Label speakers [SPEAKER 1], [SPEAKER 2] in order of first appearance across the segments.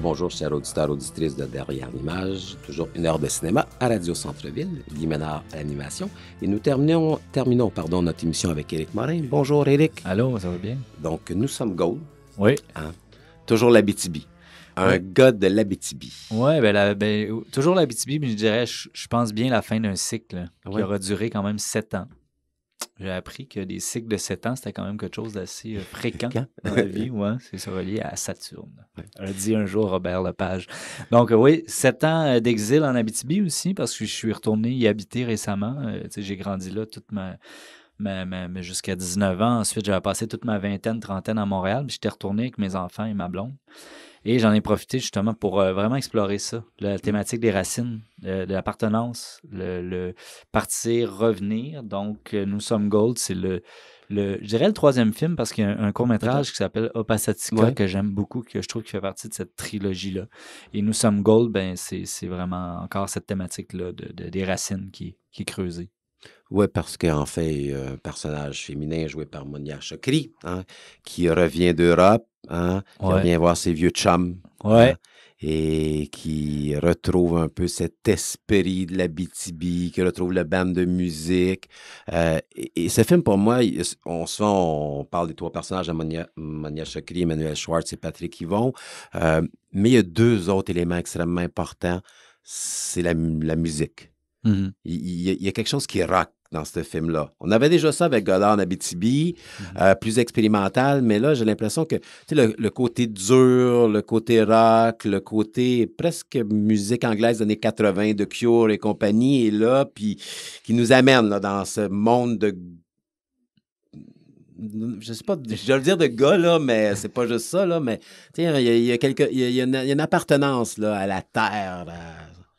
[SPEAKER 1] Bonjour, chers auditeurs, auditrices de Derrière l'image. Toujours une heure de cinéma à Radio Centre-Ville, Guy Ménard à l'animation. Et nous terminons notre émission avec Éric Morin. Bonjour, Éric.
[SPEAKER 2] Allô, ça va bien?
[SPEAKER 1] Donc, nous sommes Gold.
[SPEAKER 2] Oui.
[SPEAKER 1] Hein? Toujours l'Abitibi. Un gars de l'Abitibi.
[SPEAKER 2] Oui, toujours l'Abitibi, mais je dirais, je pense bien la fin d'un cycle qui aura duré quand même 7 ans. J'ai appris que des cycles de 7 ans, c'était quand même quelque chose d'assez fréquent dans la vie. Ouais, c'est ça relié à Saturne. A dit un jour Robert Lepage. Donc oui, 7 ans d'exil en Abitibi aussi, parce que je suis retourné y habiter récemment. J'ai grandi là toute jusqu'à 19 ans. Ensuite, j'avais passé toute ma vingtaine, trentaine à Montréal. Puis j'étais retourné avec mes enfants et ma blonde. Et j'en ai profité justement pour vraiment explorer ça, la thématique des racines, de l'appartenance, le partir, revenir. Donc, Nous sommes Gold, c'est je dirais le troisième film parce qu'il y a un court-métrage qui s'appelle Opasatika que j'aime beaucoup, que je trouve qui fait partie de cette trilogie-là. Et Nous sommes Gold, c'est vraiment encore cette thématique-là des racines qui est creusée.
[SPEAKER 1] Oui, parce qu'en fait, un personnage féminin joué par Monia Chokri, hein, qui revient d'Europe, hein, qui revient voir ses vieux chums, hein, et qui retrouve un peu cet esprit de l'Abitibi, qui retrouve le band de musique. Et ce film, pour moi, on parle des trois personnages, Monia Chokri, Emmanuel Schwartz et Patrick Yvon, mais il y a deux autres éléments extrêmement importants, c'est la musique.
[SPEAKER 2] Mm-hmm.
[SPEAKER 1] Il y a quelque chose qui est rock dans ce film-là. On avait déjà ça avec Godard en Abitibi, plus expérimental, mais là, j'ai l'impression que le côté dur, le côté rock, le côté presque musique anglaise des années 80 de Cure et compagnie est là, puis qui nous amène là, dans ce monde de... Je sais pas, je dois le dire de gars, là, mais c'est pas juste ça, là, mais il y a une appartenance là, à la terre,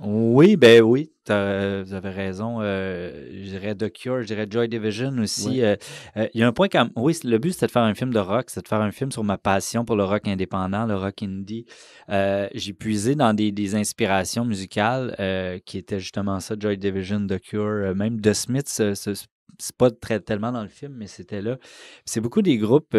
[SPEAKER 2] Oui, ben oui, vous avez raison. Je dirais The Cure, je dirais Joy Division aussi. Il y a un point quand oui, le but c'était de faire un film de rock, c'est de faire un film sur ma passion pour le rock indépendant, le rock indie. J'ai puisé dans des inspirations musicales qui étaient justement ça, Joy Division, The Cure, même The Smiths. C'est pas tellement dans le film, mais c'était là. C'est beaucoup des groupes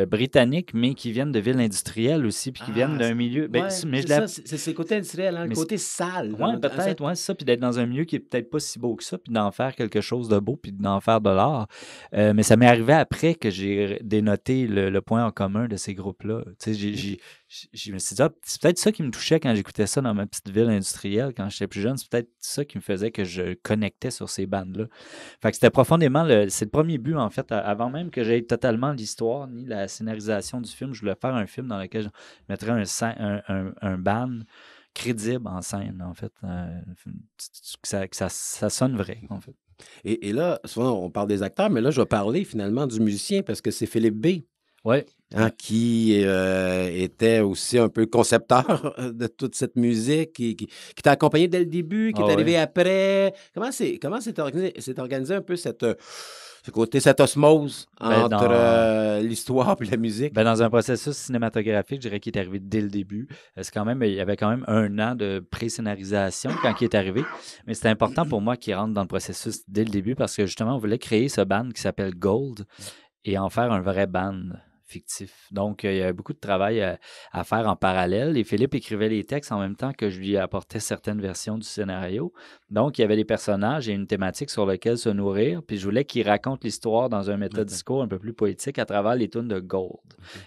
[SPEAKER 2] britanniques, mais qui viennent de villes industrielles aussi, puis qui viennent d'un milieu...
[SPEAKER 1] c'est le côté industriel, hein, le côté sale.
[SPEAKER 2] Oui, peut-être, c'est ça, puis d'être dans un milieu qui est peut-être pas si beau que ça, puis d'en faire quelque chose de beau, puis d'en faire de l'art. Mais ça m'est arrivé après que j'ai dénoté le point en commun de ces groupes-là. Tu sais, je me suis dit, c'est peut-être ça qui me touchait quand j'écoutais ça dans ma petite ville industrielle, quand j'étais plus jeune. C'est peut-être ça qui me faisait que je connectais sur ces bandes-là. Fait que c'était profondément, c'est le premier but, en fait, avant même que j'aie totalement l'histoire ni la scénarisation du film. Je voulais faire un film dans lequel je mettrais un band crédible en scène, en fait. Que ça sonne vrai, en fait.
[SPEAKER 1] Et là, souvent, on parle des acteurs, mais là, je vais parler finalement du musicien parce que c'est Philippe B.
[SPEAKER 2] Oui.
[SPEAKER 1] Hein, qui était aussi un peu concepteur de toute cette musique, qui t'a accompagné dès le début, qui est arrivé après. Comment s'est organisé un peu cette osmose entre l'histoire et la musique?
[SPEAKER 2] Dans un processus cinématographique, je dirais qu'il est arrivé dès le début. Il y avait quand même 1 an de pré-scénarisation quand il est arrivé. Mais c'était important pour moi qu'il rentre dans le processus dès le début parce que justement, on voulait créer ce band qui s'appelle Gold et en faire un vrai band fictif. Donc, il y a beaucoup de travail à faire en parallèle. Et Philippe écrivait les textes en même temps que je lui apportais certaines versions du scénario. Donc, il y avait des personnages et une thématique sur laquelle se nourrir. Puis, je voulais qu'il raconte l'histoire dans un métadiscours un peu plus poétique à travers les tunes de Gold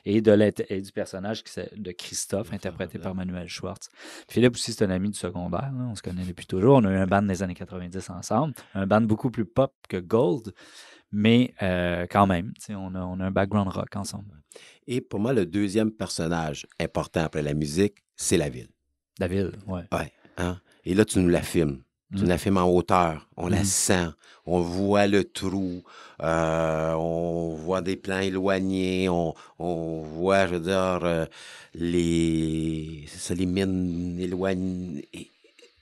[SPEAKER 2] et du personnage de Christophe, interprété par Emmanuel Schwartz. Philippe aussi, c'est un ami du secondaire. Là. On se connaît depuis toujours. On a eu un band des années 90 ensemble. Un band beaucoup plus pop que Gold. Mais quand même, on a un background rock ensemble.
[SPEAKER 1] Et pour moi, le deuxième personnage important après la musique, c'est la ville.
[SPEAKER 2] La ville, oui.
[SPEAKER 1] Ouais, hein? Et là, tu nous la filmes. Tu nous la filmes en hauteur. On la sent. On voit le trou. On voit des plans éloignés. On voit, je veux dire, les mines éloignées.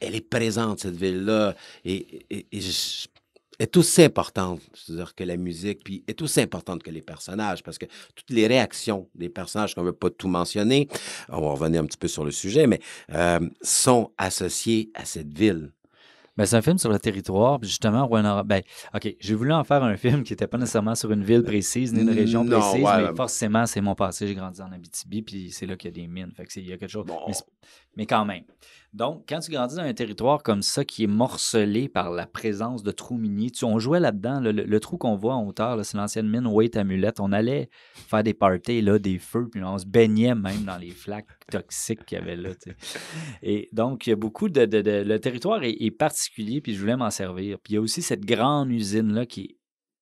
[SPEAKER 1] Elle est présente, cette ville-là. Et est aussi importante, c'est-à-dire que la musique, puis est aussi importante que les personnages, parce que toutes les réactions des personnages, qu'on ne veut pas tout mentionner, on va revenir un petit peu sur le sujet, mais sont associées à cette ville.
[SPEAKER 2] Ben, c'est un film sur le territoire, puis justement, OK, j'ai voulu en faire un film qui n'était pas nécessairement sur une ville précise, ni une région précise, mais forcément, c'est mon passé, j'ai grandi en Abitibi, puis c'est là qu'il y a des mines, fait que il y a quelque chose, mais quand même. Donc, quand tu grandis dans un territoire comme ça, qui est morcelé par la présence de trous miniers, on jouait là-dedans, le trou qu'on voit en hauteur, là, c'est l'ancienne mine Wait-Amulette, on allait faire des parties, là, des feux, puis on se baignait même dans les flaques toxiques qu'il y avait là, tu sais. Et donc, il y a beaucoup le territoire est particulier, puis je voulais m'en servir. Puis il y a aussi cette grande usine-là qui est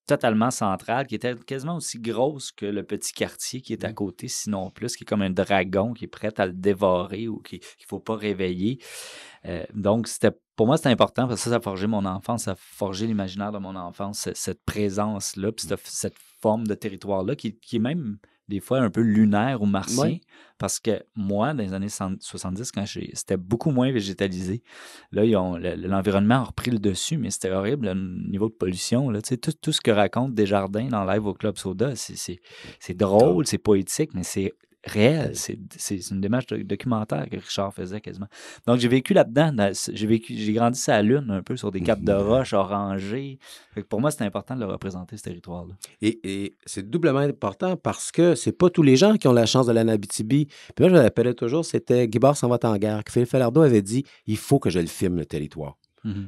[SPEAKER 2] totalement centrale, qui était quasiment aussi grosse que le petit quartier qui est à côté, sinon plus, qui est comme un dragon qui est prêt à le dévorer ou qu'il ne faut pas réveiller. Donc, pour moi, c'était important parce que ça a forgé mon enfance, ça a forgé l'imaginaire de mon enfance, cette présence-là, puis cette forme de territoire-là qui est même des fois un peu lunaire ou martien, parce que moi, dans les années 70, quand c'était beaucoup moins végétalisé, là, l'environnement a repris le dessus, mais c'était horrible, le niveau de pollution. Là, tout ce que raconte Desjardins dans Live au Club Soda, c'est drôle, c'est poétique, mais c'est réel. C'est une démarche documentaire que Richard faisait quasiment. Donc, j'ai vécu là-dedans. J'ai grandi sur la Lune, un peu sur des capes de roches orangées. Fait que pour moi, c'était important de le représenter, ce territoire-là.
[SPEAKER 1] Et c'est doublement important parce que c'est pas tous les gens qui ont la chance de l'aller en Abitibi. Puis moi, je l'appelais toujours, c'était Guy Bard s'en va en guerre. Philippe Falardeau avait dit, il faut que je le filme, le territoire.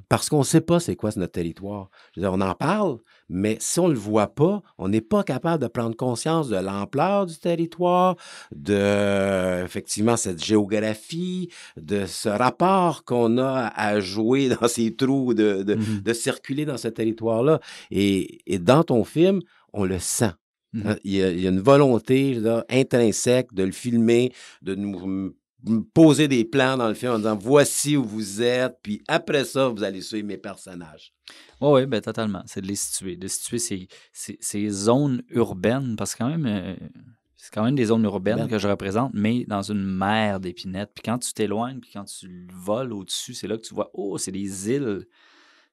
[SPEAKER 1] Parce qu'on ne sait pas c'est quoi notre territoire. Je veux dire, on en parle, mais si on ne le voit pas, on n'est pas capable de prendre conscience de l'ampleur du territoire, de, effectivement, cette géographie, de ce rapport qu'on a à jouer dans ces trous, de circuler dans ce territoire-là. Et dans ton film, on le sent. Il y a une volonté, je veux dire, intrinsèque de le filmer, de nous poser des plans dans le film en disant voici où vous êtes, puis après ça, vous allez suivre mes personnages.
[SPEAKER 2] Oui, ben totalement. C'est de situer ces zones urbaines, parce que c'est quand même des zones urbaines que je représente, mais dans une mer d'épinettes. Puis quand tu t'éloignes, puis quand tu voles au-dessus, c'est là que tu vois, c'est des îles.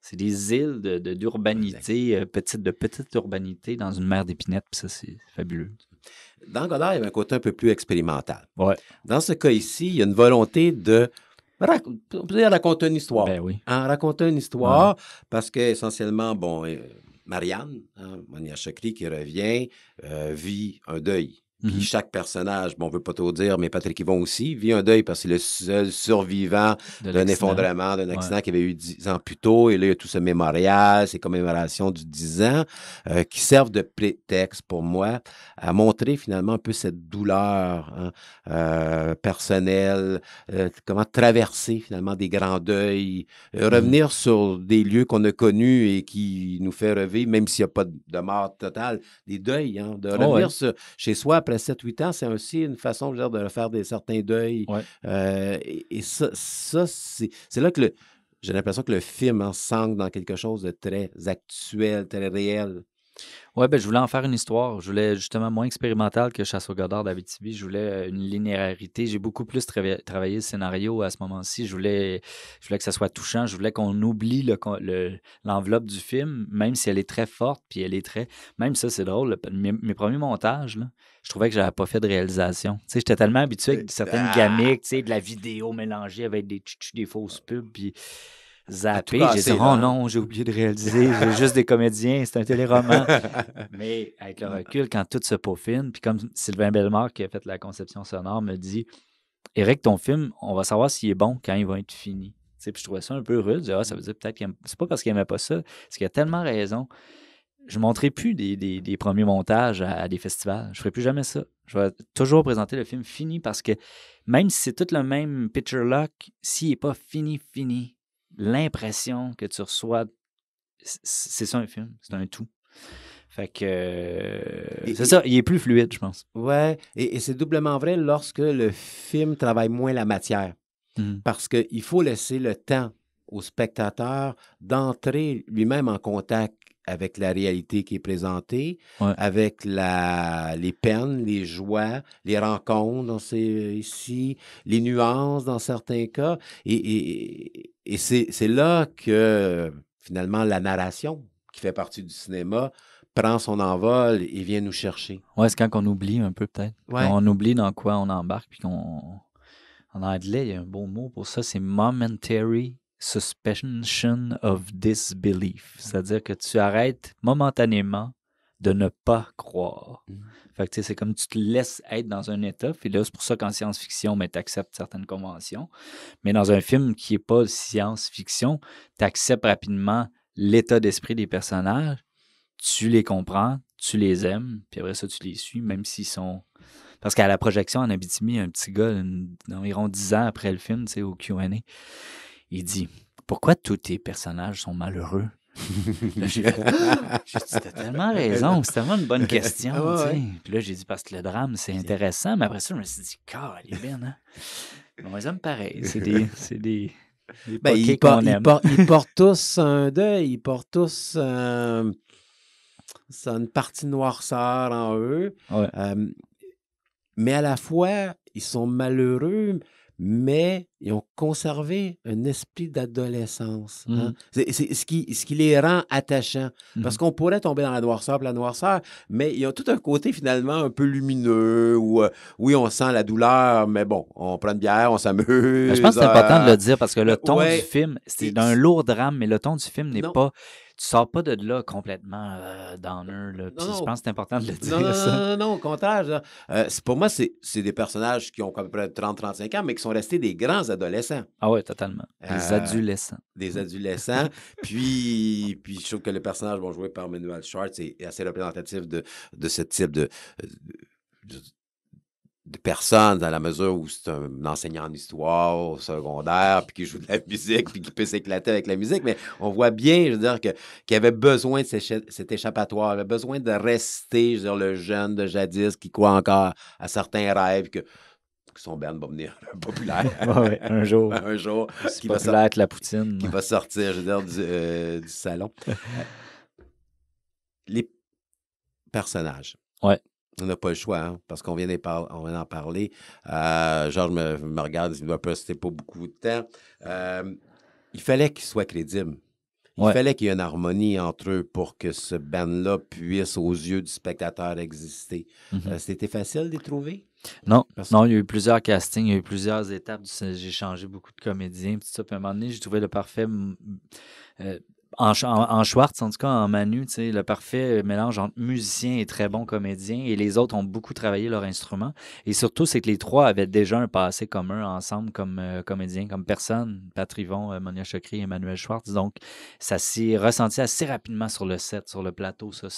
[SPEAKER 2] C'est des îles d'urbanité, de petite urbanité dans une mer d'épinettes, puis ça, c'est fabuleux.
[SPEAKER 1] Dans Godard, il y avait un côté un peu plus expérimental.
[SPEAKER 2] Ouais.
[SPEAKER 1] Dans ce cas ici, il y a une volonté de raconter une histoire.
[SPEAKER 2] Ben oui.
[SPEAKER 1] Raconter une histoire, parce qu'essentiellement, Marianne, Monia Chokri, qui revient, vit un deuil. Puis chaque personnage, on ne veut pas tout dire, mais Patrick Yvon aussi, vit un deuil parce que c'est le seul survivant d'un effondrement, d'un accident qui avait eu 10 ans plus tôt. Et là, il y a tout ce mémorial, ces commémorations du 10 ans qui servent de prétexte pour moi à montrer finalement un peu cette douleur personnelle, comment traverser finalement des grands deuils, revenir sur des lieux qu'on a connus et qui nous fait revivre, même s'il n'y a pas de mort totale, des deuils, de revenir chez soi après 7-8 ans, c'est aussi une façon, je veux dire, de faire certains deuils. Et ça c'est là que j'ai l'impression que le film s'ancre dans quelque chose de très actuel, très réel.
[SPEAKER 2] Oui, je voulais en faire une histoire. Je voulais justement moins expérimental que Chasse au Godard d'Abitibi. Je voulais une linéarité. J'ai beaucoup plus travaillé le scénario à ce moment-ci. Je voulais que ça soit touchant. Je voulais qu'on oublie l'enveloppe du film, même si elle est très forte, puis elle est très... Même ça, c'est drôle. Mes premiers montages, là, je trouvais que j'avais pas fait de réalisation. Tu sais, j'étais tellement habitué avec certaines gamiques, tu sais, de la vidéo mélangée avec des fausses pubs, puis... zappé, j'ai dit « Oh non, j'ai oublié de réaliser, j'ai juste des comédiens, c'est un téléroman. » Mais avec le recul, quand tout se peaufine, puis comme Sylvain Bellemare qui a fait la conception sonore me dit « Éric, ton film, on va savoir s'il est bon quand il va être fini. » Puis je trouvais ça un peu rude. Ça veut dire peut-être c'est pas parce qu'il n'aimait pas ça, parce qu'il a tellement raison. Je ne montrerai plus des premiers montages à des festivals. Je ne ferai plus jamais ça. Je vais toujours présenter le film fini parce que même si c'est tout le même picture lock, s'il n'est pas fini, l'impression que tu reçois, c'est ça un film, c'est un tout. Fait que c'est ça, il est plus fluide, je pense.
[SPEAKER 1] Ouais, et c'est doublement vrai lorsque le film travaille moins la matière. Parce qu'il faut laisser le temps au spectateur d'entrer lui-même en contact avec la réalité qui est présentée, avec les peines, les joies, les rencontres ici, les nuances dans certains cas. Et c'est là que, finalement, la narration, qui fait partie du cinéma, prend son envol et vient nous chercher.
[SPEAKER 2] Oui, c'est quand on oublie un peu, peut-être. Ouais. On oublie dans quoi on embarque, puis en anglais, il y a un beau mot pour ça, c'est momentary suspension of disbelief. C'est-à-dire que tu arrêtes momentanément de ne pas croire. Fait que, tu sais, c'est comme tu te laisses être dans un état. Puis là, c'est pour ça qu'en science-fiction, tu acceptes certaines conventions. Mais dans un film qui n'est pas science-fiction, tu acceptes rapidement l'état d'esprit des personnages. Tu les comprends, tu les aimes, puis après ça, tu les suis, même s'ils sont... Parce qu'à la projection en Abitibi, un petit gars, environ 10 ans après le film, tu sais, au Q&A, il dit « Pourquoi tous tes personnages sont malheureux? » Là, j'ai dit, t'as tellement raison, c'est tellement une bonne question. Puis là, j'ai dit, parce que le drame, c'est intéressant, mais après ça, je me suis dit, elle est bien, hein? On les aime pareil. C'est des
[SPEAKER 1] ils portent tous un deuil, ils portent tous une partie noirceur en eux.
[SPEAKER 2] Ouais.
[SPEAKER 1] Mais à la fois, ils sont malheureux, mais ils ont conservé un esprit d'adolescence. Hein? C'est ce qui les rend attachants. Parce qu'on pourrait tomber dans la noirceur, mais ils ont tout un côté finalement un peu lumineux, où oui, on sent la douleur, mais bon, on prend une bière, on s'amuse.
[SPEAKER 2] Je pense que c'est important de le dire, parce que le ton du film, c'est d'un lourd drame, mais le ton du film n'est pas... Tu sors pas de là complètement downer. Là. Puis je pense que c'est important de le dire.
[SPEAKER 1] Non, au contraire. Pour moi, c'est des personnages qui ont à peu près 30-35 ans, mais qui sont restés des grands adolescents.
[SPEAKER 2] Ah oui, totalement. Des adolescents.
[SPEAKER 1] Des adolescents. puis je trouve que le personnage joué par Manuel Schwartz est assez représentatif de ce type de personnes, dans la mesure où c'est un enseignant d'histoire au secondaire, puis qui joue de la musique, puis qui peut s'éclater avec la musique, mais on voit bien, je veux dire, qu'il avait besoin de cet échappatoire, il avait besoin de rester, je veux dire, le jeune de jadis qui croit encore à certains rêves, que son band va venir populaire.
[SPEAKER 2] Ouais, un jour.
[SPEAKER 1] Un jour.
[SPEAKER 2] Qui va sortir avec la poutine.
[SPEAKER 1] Qui va sortir, je veux dire, du salon. Les personnages.
[SPEAKER 2] Ouais.
[SPEAKER 1] On n'a pas le choix, hein, parce qu'on vient d'en parler. Georges me regarde, il va pas rester pas beaucoup de temps. Il fallait qu'il soit crédible. Il fallait qu'il y ait une harmonie entre eux pour que ce band-là puisse, aux yeux du spectateur, exister. C'était facile de les trouver?
[SPEAKER 2] Non, il y a eu plusieurs castings, il y a eu plusieurs étapes. J'ai changé beaucoup de comédiens. Tout ça. Puis à un moment donné, j'ai trouvé le parfait... En Schwartz, en tout cas, en Manu, le parfait mélange entre musicien et très bon comédien. Et les autres ont beaucoup travaillé leur instrument. Et surtout, c'est que les trois avaient déjà un passé commun ensemble comme comédiens, comme personne. Pat Rivon, Monia Chokri et Emmanuel Schwartz. Donc, ça s'est ressenti assez rapidement sur le set, sur le plateau, ça,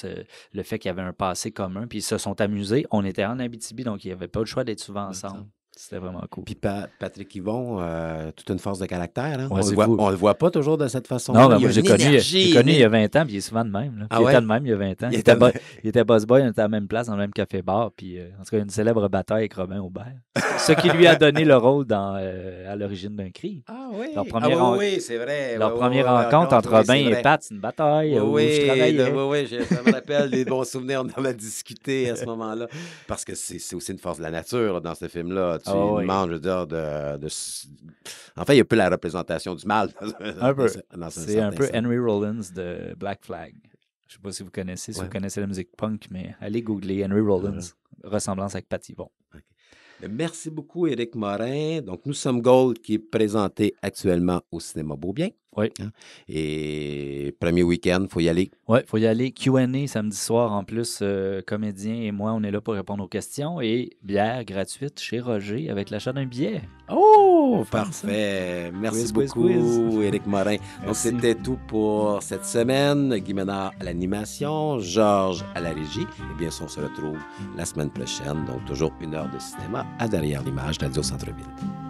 [SPEAKER 2] le fait qu'il y avait un passé commun. Puis ils se sont amusés. On était en Abitibi, donc il n'y avait pas le choix d'être souvent ensemble. C'était vraiment cool.
[SPEAKER 1] Puis Patrick Yvon, toute une force de caractère. Hein?
[SPEAKER 2] Ouais,
[SPEAKER 1] on le voit pas toujours de cette façon.
[SPEAKER 2] Non, mais moi, j'ai connu il y a 20 ans, puis il est souvent de même. Là. Il était de même il y a 20 ans. Il était boss boy, on était à la même place, dans le même café-bar. Puis, en tout cas, une célèbre bataille avec Robin Aubert. Ce qui lui a donné le rôle à l'origine d'un cri.
[SPEAKER 1] Ah oui,
[SPEAKER 2] oui,
[SPEAKER 1] c'est vrai.
[SPEAKER 2] Leur première rencontre entre Robin et Pat, c'est une bataille où je travaillais.
[SPEAKER 1] Oui, ça me rappelle des bons souvenirs. On en a discuté à ce moment-là. Parce que c'est aussi une force de la nature dans ce film-là. Tu demandes, je veux dire, En fait, il y a un peu la représentation du mal.
[SPEAKER 2] Un peu. C'est un peu Henry Rollins de Black Flag. Je ne sais pas si vous connaissez, vous connaissez la musique punk, mais allez googler Henry Rollins, ressemblance avec Pat Yvon.
[SPEAKER 1] Okay. Merci beaucoup, Éric Morin. Donc, Nous sommes Gold, qui est présenté actuellement au cinéma Beaubien.
[SPEAKER 2] Oui.
[SPEAKER 1] Et premier week-end, il faut y aller.
[SPEAKER 2] Oui, il faut y aller. Q&A samedi soir, en plus, comédien et moi, on est là pour répondre aux questions. Et bière gratuite chez Roger avec l'achat d'un billet.
[SPEAKER 1] Oh, parfait. Merci beaucoup, Éric Morin. Donc, c'était tout pour cette semaine. Guy Ménard à l'animation, Georges à la régie. Et bien sûr, on se retrouve la semaine prochaine. Donc, toujours 1 heure de cinéma à Derrière l'image d'Adio Centre-Ville.